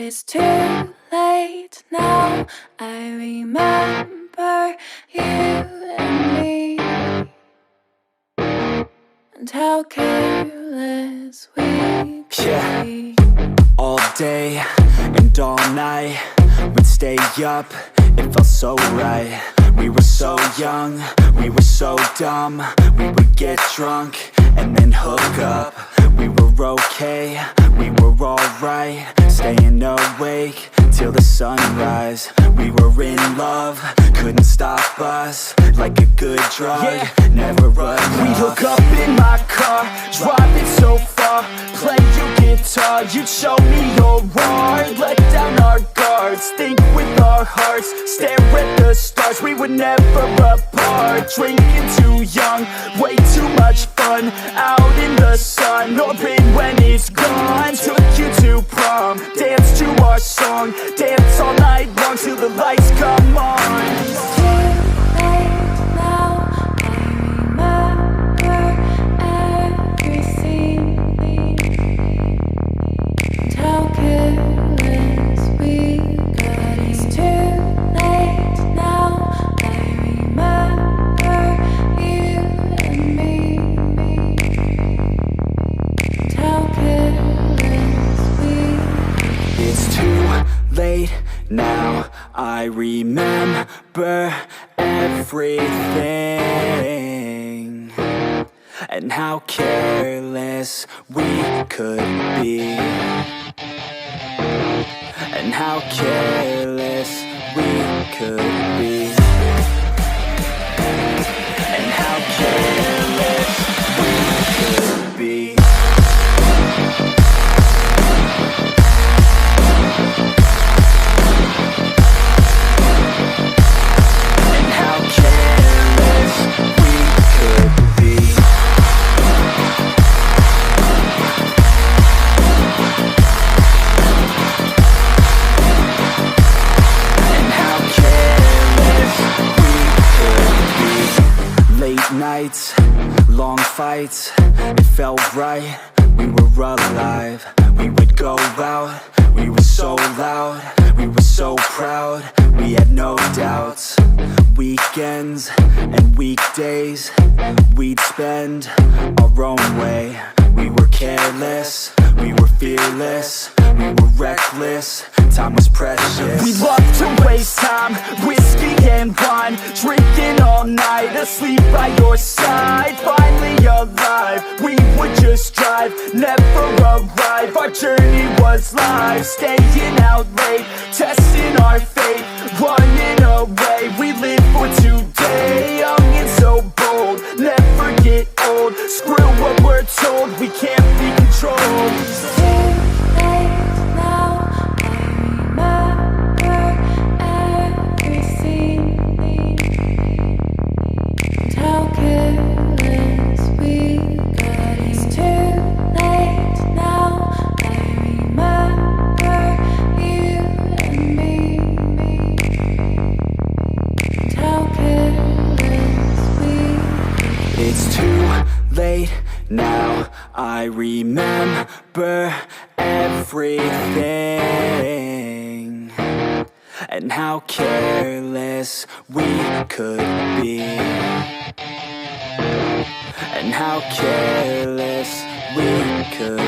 It's too late now. I remember you and me, and how careless we could be. All day and all night, we'd stay up, it felt so right. We were so young, we were so dumb. We would get drunk and then hook up. We were okay, we were alright, staying awake till the sunrise. We were in love, couldn't stop us, like a good drug, never enough. We'd hook up in my car, driving so far, play your guitar, you'd show me your art, let down our guards, think with our hearts, stare at the stars. We were never apart, drinking too young, way too much fun, out in the sun, open when it's gone. Took you to prom, dance to our song, dance all night long till the lights come on. It's too late now. I remember everything, and how careless we got. It's too late now. I remember you and me, and how careless we. It's too late now, I remember everything, and how careless we could be, and how careless we could be, and how careless we could be. Nights, long fights, it felt right, we were alive. We would go out, we were so loud, we were so proud, we had no doubts. Weekends and weekdays, we'd spend our own way. We were careless, we were fearless, we were reckless, time was precious. We loved to waste time, whiskey and wine, drinking all night, asleep by your side. Finally alive, we would just drive, never arrive. Our journey was live, staying out late, testing our fate, running away. We live for today, young and so bold, never get old. Screw what we're told, we can't be controlled. It's too late now. I remember everything, and how careless we got. It's too late now. I remember you and me, and how careless we. It's too late now, I remember everything, and how careless we could be, and how careless we could